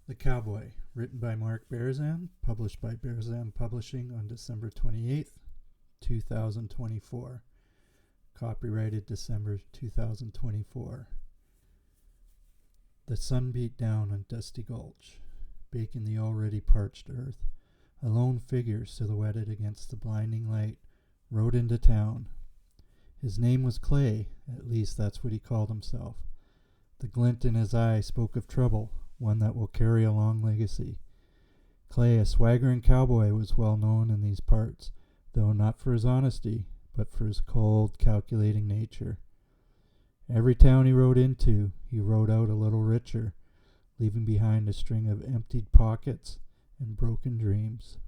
The Cowboy, written by Mark Berzan, published by Berzan Publishing on December 28th, 2024. Copyrighted December 2024. The sun beat down on Dusty Gulch, baking the already parched earth. A lone figure silhouetted against the blinding light rode into town. His name was Clay, at least that's what he called himself. The glint in his eye spoke of trouble, one that will carry a long legacy. Clay, a swaggering cowboy, was well known in these parts, though not for his honesty, but for his cold, calculating nature. Every town he rode into, he rode out a little richer, leaving behind a string of emptied pockets and broken dreams.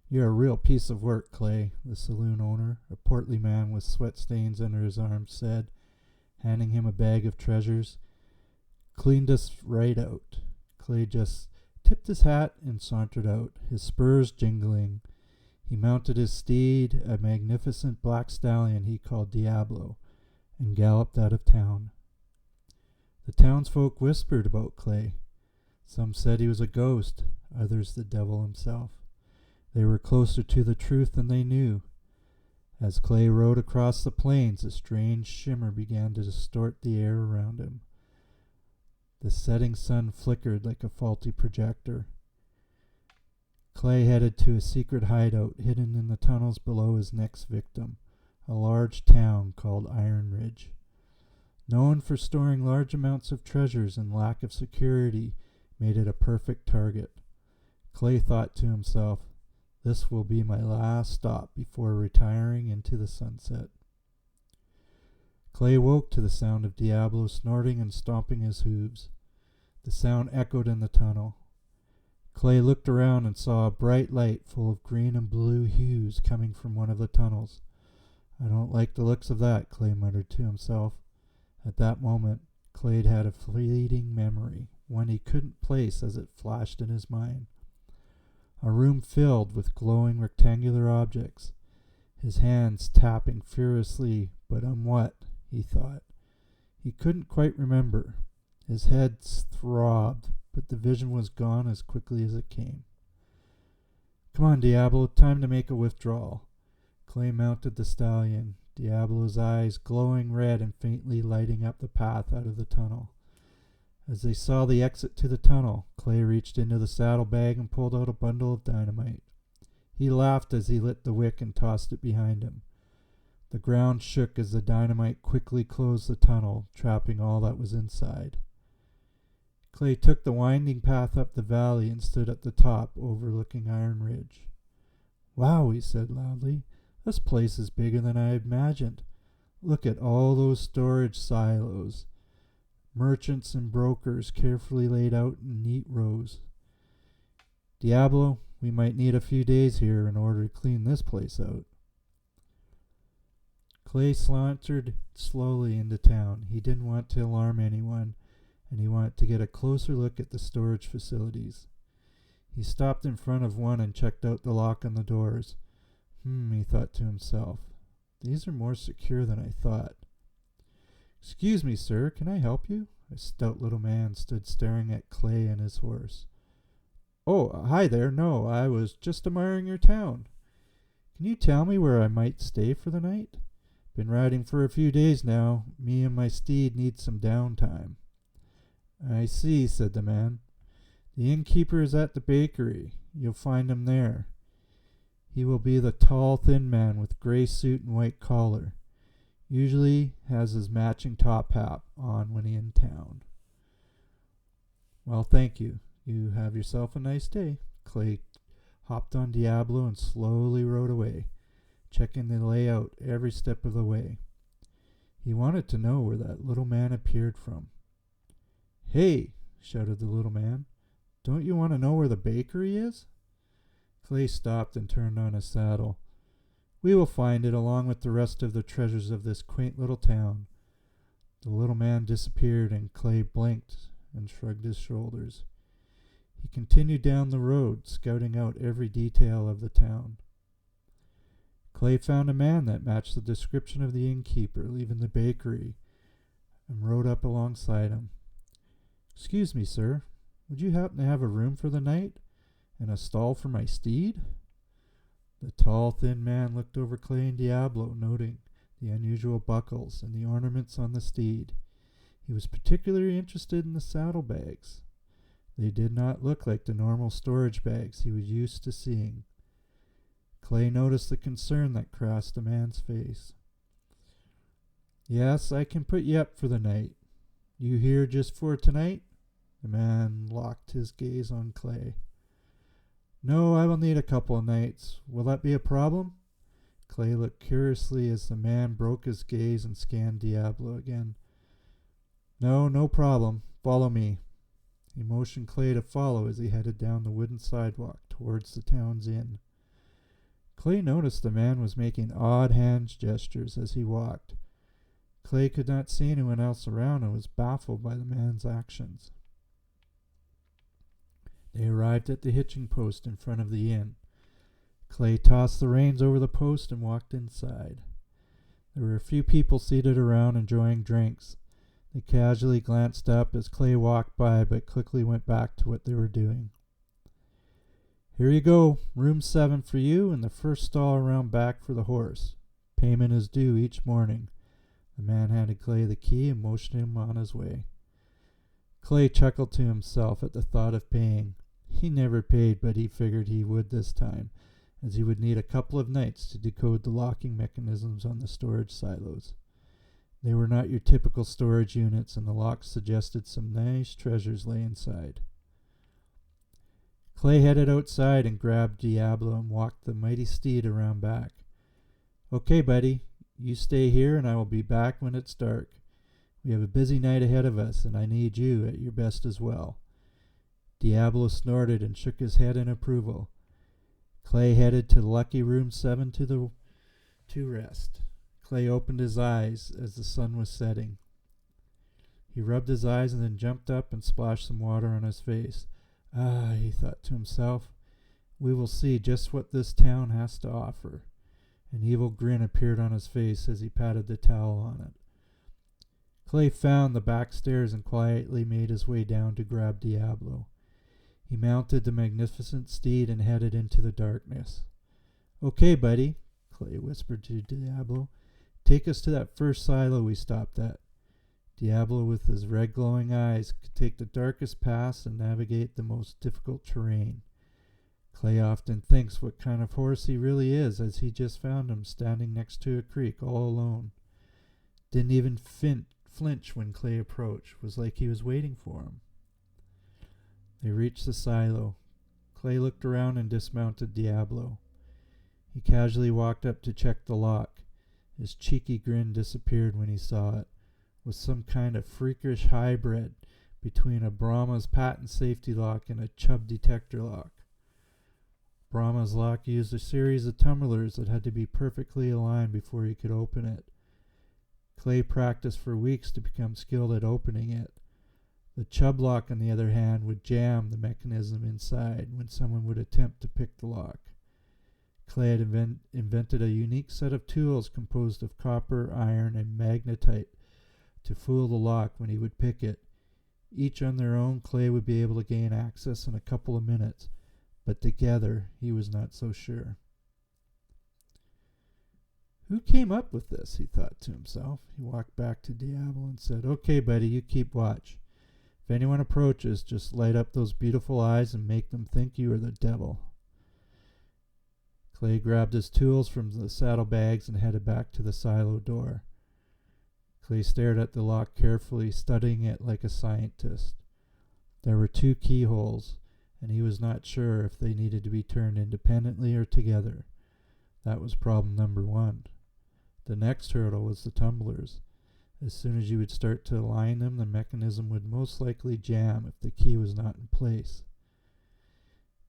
"You're a real piece of work, Clay," the saloon owner, a portly man with sweat stains under his arms, said, handing him a bag of treasures. "Cleaned us right out." Clay just tipped his hat and sauntered out, his spurs jingling. He mounted his steed, a magnificent black stallion he called Diablo, and galloped out of town. The townsfolk whispered about Clay. Some said he was a ghost, others the devil himself. They were closer to the truth than they knew. As Clay rode across the plains, a strange shimmer began to distort the air around him. The setting sun flickered like a faulty projector. Clay headed to a secret hideout hidden in the tunnels below his next victim, a large town called Ironridge. Known for storing large amounts of treasures and lack of security made it a perfect target. Clay thought to himself, "This will be my last stop before retiring into the sunset." Clay woke to the sound of Diablo snorting and stomping his hooves. The sound echoed in the tunnel. Clay looked around and saw a bright light full of green and blue hues coming from one of the tunnels. "I don't like the looks of that," Clay muttered to himself. At that moment, Clay had a fleeting memory, one he couldn't place as it flashed in his mind. A room filled with glowing rectangular objects. His hands tapping furiously, but on what, he thought. He couldn't quite remember. His head throbbed, but the vision was gone as quickly as it came. "Come on, Diablo, time to make a withdrawal." Clay mounted the stallion, Diablo's eyes glowing red and faintly lighting up the path out of the tunnel. As they saw the exit to the tunnel, Clay reached into the saddlebag and pulled out a bundle of dynamite. He laughed as he lit the wick and tossed it behind him. The ground shook as the dynamite quickly closed the tunnel, trapping all that was inside. Clay took the winding path up the valley and stood at the top, overlooking Ironridge. "Wow," he said loudly, "this place is bigger than I imagined. Look at all those storage silos. Merchants and brokers carefully laid out in neat rows. Diablo, we might need a few days here in order to clean this place out." Clay sauntered slowly into town. He didn't want to alarm anyone, and he wanted to get a closer look at the storage facilities. He stopped in front of one and checked out the lock on the doors. He thought to himself, "These are more secure than I thought." "Excuse me, sir, can I help you?" A stout little man stood staring at Clay and his horse. "Oh, hi there. No, I was just admiring your town. Can you tell me where I might stay for the night? Been riding for a few days now. Me and my steed need some downtime." "I see," said the man. "The innkeeper is at the bakery. You'll find him there. He will be the tall, thin man with gray suit and white collar. Usually has his matching top hat on when he's in town." "Well, thank you. You have yourself a nice day." Clay hopped on Diablo and slowly rode away, checking the layout every step of the way. He wanted to know where that little man appeared from. "Hey!" shouted the little man. "Don't you want to know where the bakery is?" Clay stopped and turned on his saddle. "We will find it along with the rest of the treasures of this quaint little town." The little man disappeared, and Clay blinked and shrugged his shoulders. He continued down the road, scouting out every detail of the town. Clay found a man that matched the description of the innkeeper leaving the bakery and rode up alongside him. "Excuse me, sir. Would you happen to have a room for the night? And a stall for my steed?" The tall, thin man looked over Clay and Diablo, noting the unusual buckles and the ornaments on the steed. He was particularly interested in the saddlebags. They did not look like the normal storage bags he was used to seeing. Clay noticed the concern that crossed the man's face. "Yes, I can put you up for the night. You here just for tonight?" The man locked his gaze on Clay. "No, I will need a couple of nights. Will that be a problem?" Clay looked curiously as the man broke his gaze and scanned Diablo again. No problem. Follow me." He motioned Clay to follow as he headed down the wooden sidewalk towards the town's inn. Clay noticed the man was making odd hand gestures as he walked. Clay could not see anyone else around and was baffled by the man's actions. They arrived at the hitching post in front of the inn. Clay tossed the reins over the post and walked inside. There were a few people seated around enjoying drinks. They casually glanced up as Clay walked by, but quickly went back to what they were doing. "Here you go. Room 7 for you and the first stall around back for the horse. Payment is due each morning." The man handed Clay the key and motioned him on his way. Clay chuckled to himself at the thought of paying. He never paid, but he figured he would this time, as he would need a couple of nights to decode the locking mechanisms on the storage silos. They were not your typical storage units, and the locks suggested some nice treasures lay inside. Clay headed outside and grabbed Diablo and walked the mighty steed around back. "Okay, buddy, you stay here and I will be back when it's dark. We have a busy night ahead of us, and I need you at your best as well." Diablo snorted and shook his head in approval. Clay headed to lucky room 7 to rest. Clay opened his eyes as the sun was setting. He rubbed his eyes and then jumped up and splashed some water on his face. "Ah," he thought to himself, "we will see just what this town has to offer." An evil grin appeared on his face as he patted the towel on it. Clay found the back stairs and quietly made his way down to grab Diablo. He mounted the magnificent steed and headed into the darkness. "Okay, buddy," Clay whispered to Diablo. "Take us to that first silo we stopped at." Diablo, with his red glowing eyes, could take the darkest paths and navigate the most difficult terrain. Clay often thinks what kind of horse he really is, as he just found him standing next to a creek all alone. Didn't even flinch when Clay approached. Was like he was waiting for him. They reached the silo. Clay looked around and dismounted Diablo. He casually walked up to check the lock. His cheeky grin disappeared when he saw it. Was some kind of freakish hybrid between a Brahma's patent safety lock and a Chubb detector lock. Brahma's lock used a series of tumblers that had to be perfectly aligned before he could open it. Clay practiced for weeks to become skilled at opening it. The Chubb lock, on the other hand, would jam the mechanism inside when someone would attempt to pick the lock. Clay had invented a unique set of tools composed of copper, iron, and magnetite to fool the lock when he would pick it. Each on their own, Clay would be able to gain access in a couple of minutes, but together he was not so sure. "Who came up with this?" he thought to himself. He walked back to Diablo and said, "Okay, buddy, you keep watch. If anyone approaches, just light up those beautiful eyes and make them think you are the devil." Clay grabbed his tools from the saddlebags and headed back to the silo door. Clay stared at the lock carefully, studying it like a scientist. There were 2 keyholes, and he was not sure if they needed to be turned independently or together. That was problem number 1. The next hurdle was the tumblers. As soon as you would start to align them, the mechanism would most likely jam if the key was not in place.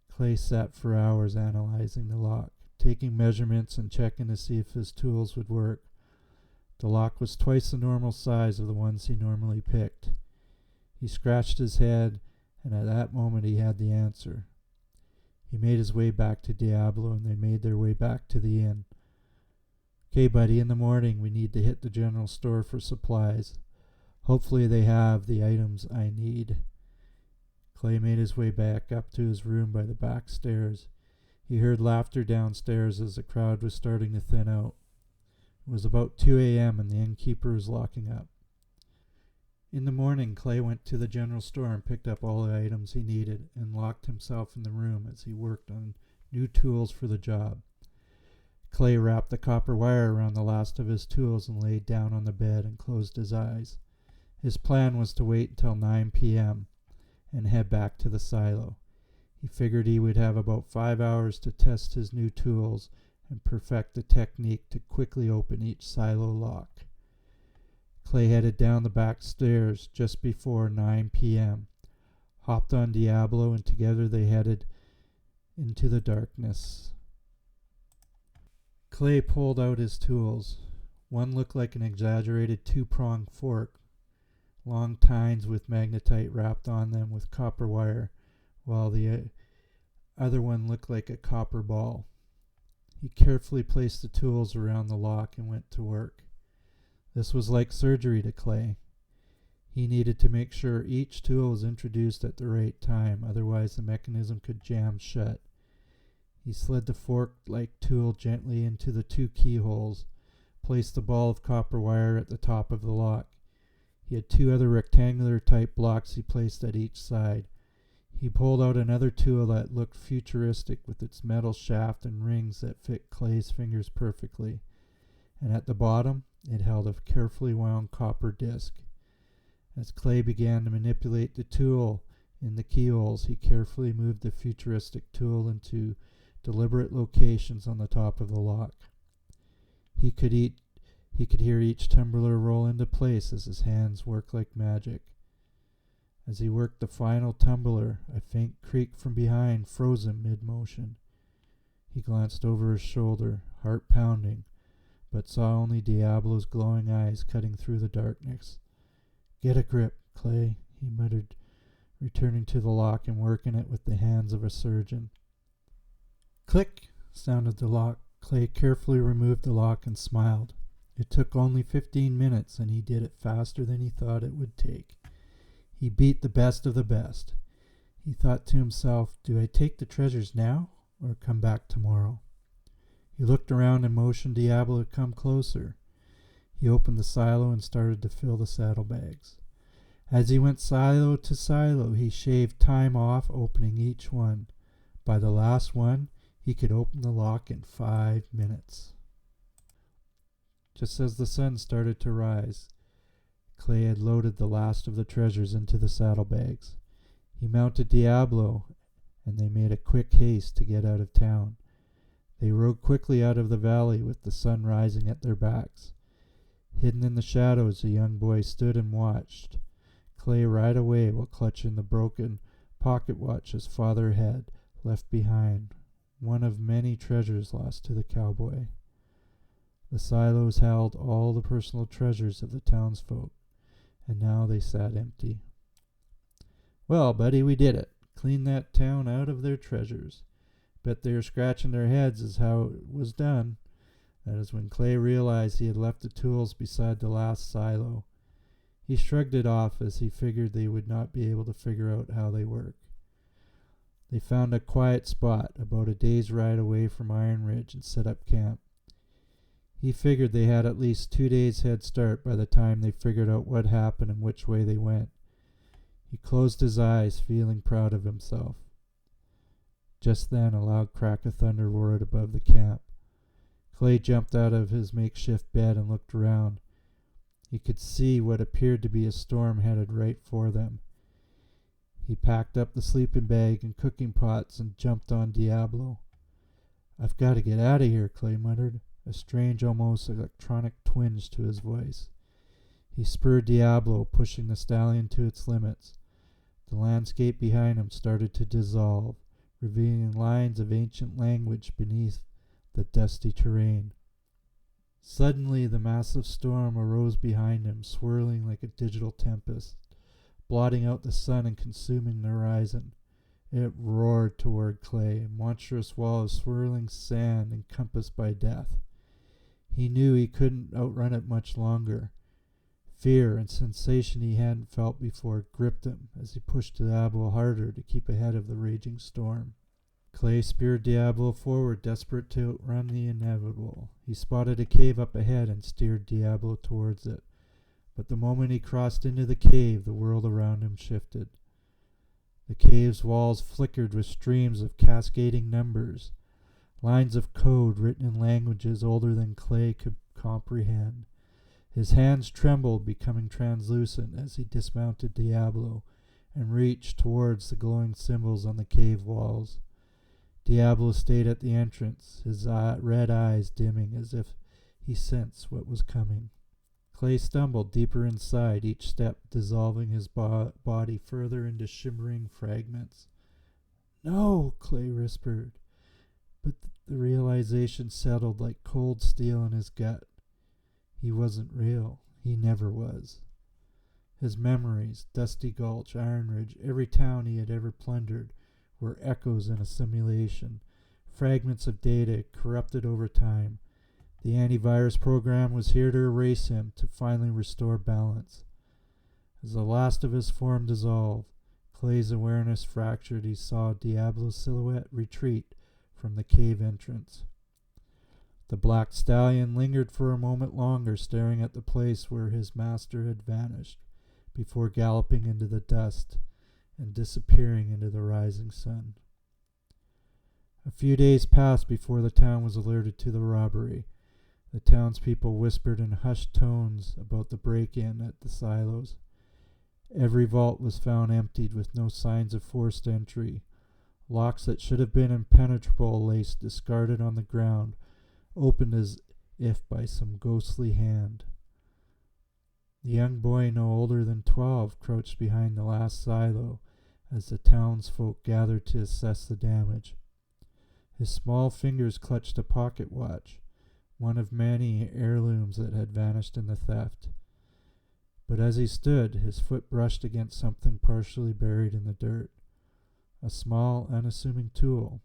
Clay sat for hours analyzing the lock, taking measurements and checking to see if his tools would work. The lock was twice the normal size of the ones he normally picked. He scratched his head, and at that moment he had the answer. He made his way back to Diablo, and they made their way back to the inn. "Okay, buddy, in the morning we need to hit the general store for supplies. Hopefully they have the items I need." Clay made his way back up to his room by the back stairs. He heard laughter downstairs as the crowd was starting to thin out. It was about 2 a.m. and the innkeeper was locking up. In the morning, Clay went to the general store and picked up all the items he needed and locked himself in the room as he worked on new tools for the job. Clay wrapped the copper wire around the last of his tools and laid down on the bed and closed his eyes. His plan was to wait until 9 p.m. and head back to the silo. He figured he would have about 5 hours to test his new tools and perfect the technique to quickly open each silo lock. Clay headed down the back stairs just before 9 p.m., hopped on Diablo, and together they headed into the darkness. Clay pulled out his tools. One looked like an exaggerated two-pronged fork, long tines with magnetite wrapped on them with copper wire, while the other one looked like a copper ball. He carefully placed the tools around the lock and went to work. This was like surgery to Clay. He needed to make sure each tool was introduced at the right time, otherwise the mechanism could jam shut. He slid the fork-like tool gently into the two keyholes, placed the ball of copper wire at the top of the lock. He had two other rectangular-type blocks he placed at each side. He pulled out another tool that looked futuristic with its metal shaft and rings that fit Clay's fingers perfectly, and at the bottom it held a carefully wound copper disc. As Clay began to manipulate the tool in the keyholes, he carefully moved the futuristic tool into deliberate locations on the top of the lock. He could hear each tumbler roll into place as his hands worked like magic. As he worked the final tumbler, a faint creak from behind froze him mid-motion. He glanced over his shoulder, heart pounding, but saw only Diablo's glowing eyes cutting through the darkness. "Get a grip, Clay," he muttered, returning to the lock and working it with the hands of a surgeon. Click sounded the lock. Clay carefully removed the lock and smiled. It took only 15 minutes, and he did it faster than he thought it would take. He beat the best of the best. He thought to himself, "Do I take the treasures now or come back tomorrow?" He looked around and motioned Diablo to come closer. He opened the silo and started to fill the saddlebags. As he went silo to silo, he shaved time off opening each one. By the last one, he could open the lock in 5 minutes. Just as the sun started to rise, Clay had loaded the last of the treasures into the saddlebags. He mounted Diablo, and they made a quick haste to get out of town. They rode quickly out of the valley with the sun rising at their backs. Hidden in the shadows, the young boy stood and watched Clay ride away while clutching the broken pocket watch his father had left behind, one of many treasures lost to the cowboy. The silos held all the personal treasures of the townsfolk, and now they sat empty. "Well, buddy, we did it. Cleaned that town out of their treasures. Bet they were scratching their heads as how it was done." That is when Clay realized he had left the tools beside the last silo. He shrugged it off as he figured they would not be able to figure out how they work. They found a quiet spot about a day's ride away from Ironridge and set up camp. He figured they had at least 2 days head start by the time they figured out what happened and which way they went. He closed his eyes, feeling proud of himself. Just then a loud crack of thunder roared above the camp. Clay jumped out of his makeshift bed and looked around. He could see what appeared to be a storm headed right for them. He packed up the sleeping bag and cooking pots and jumped on Diablo. "I've got to get out of here," Clay muttered, a strange, almost electronic twinge to his voice. He spurred Diablo, pushing the stallion to its limits. The landscape behind him started to dissolve, revealing lines of ancient language beneath the dusty terrain. Suddenly the massive storm arose behind him, swirling like a digital tempest, blotting out the sun and consuming the horizon. It roared toward Clay, a monstrous wall of swirling sand encompassed by death. He knew he couldn't outrun it much longer. Fear and sensation he hadn't felt before gripped him as he pushed Diablo harder to keep ahead of the raging storm. Clay speared Diablo forward, desperate to outrun the inevitable. He spotted a cave up ahead and steered Diablo towards it. But the moment he crossed into the cave, the world around him shifted. The cave's walls flickered with streams of cascading numbers, lines of code written in languages older than Clay could comprehend. His hands trembled, becoming translucent as he dismounted Diablo and reached towards the glowing symbols on the cave walls. Diablo stayed at the entrance, his red eyes dimming as if he sensed what was coming. Clay stumbled deeper inside, each step dissolving his body further into shimmering fragments. "No," Clay whispered, but the realization settled like cold steel in his gut. He wasn't real. He never was. His memories, Dusty Gulch, Ironridge, every town he had ever plundered, were echoes in a simulation, fragments of data corrupted over time. The antivirus program was here to erase him, to finally restore balance. As the last of his form dissolved, Clay's awareness fractured. He saw Diablo's silhouette retreat from the cave entrance. The black stallion lingered for a moment longer, staring at the place where his master had vanished, before galloping into the dust and disappearing into the rising sun. A few days passed before the town was alerted to the robbery. The townspeople whispered in hushed tones about the break-in at the silos. Every vault was found emptied, with no signs of forced entry. Locks that should have been impenetrable lay discarded on the ground, opened as if by some ghostly hand. The young boy, no older than 12, crouched behind the last silo as the townsfolk gathered to assess the damage. His small fingers clutched a pocket watch, one of many heirlooms that had vanished in the theft. But as he stood, his foot brushed against something partially buried in the dirt. A small, unassuming tool.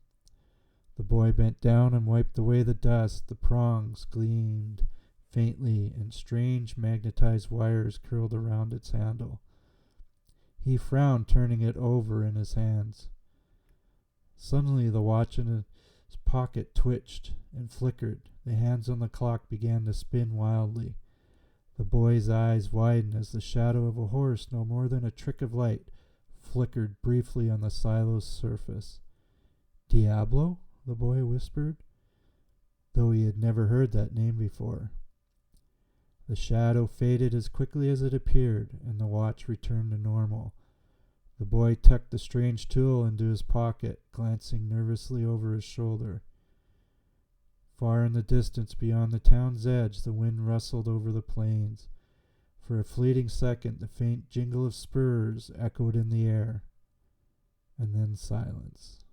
The boy bent down and wiped away the dust. The prongs gleamed faintly, and strange magnetized wires curled around its handle. He frowned, turning it over in his hands. Suddenly the watch in his pocket twitched and flickered. The hands on the clock began to spin wildly. The boy's eyes widened as the shadow of a horse, no more than a trick of light, flickered briefly on the silo's surface. "Diablo?" the boy whispered, though he had never heard that name before. The shadow faded as quickly as it appeared, and the watch returned to normal. The boy tucked the strange tool into his pocket, glancing nervously over his shoulder. Far in the distance, beyond the town's edge, the wind rustled over the plains. For a fleeting second, the faint jingle of spurs echoed in the air, and then silence.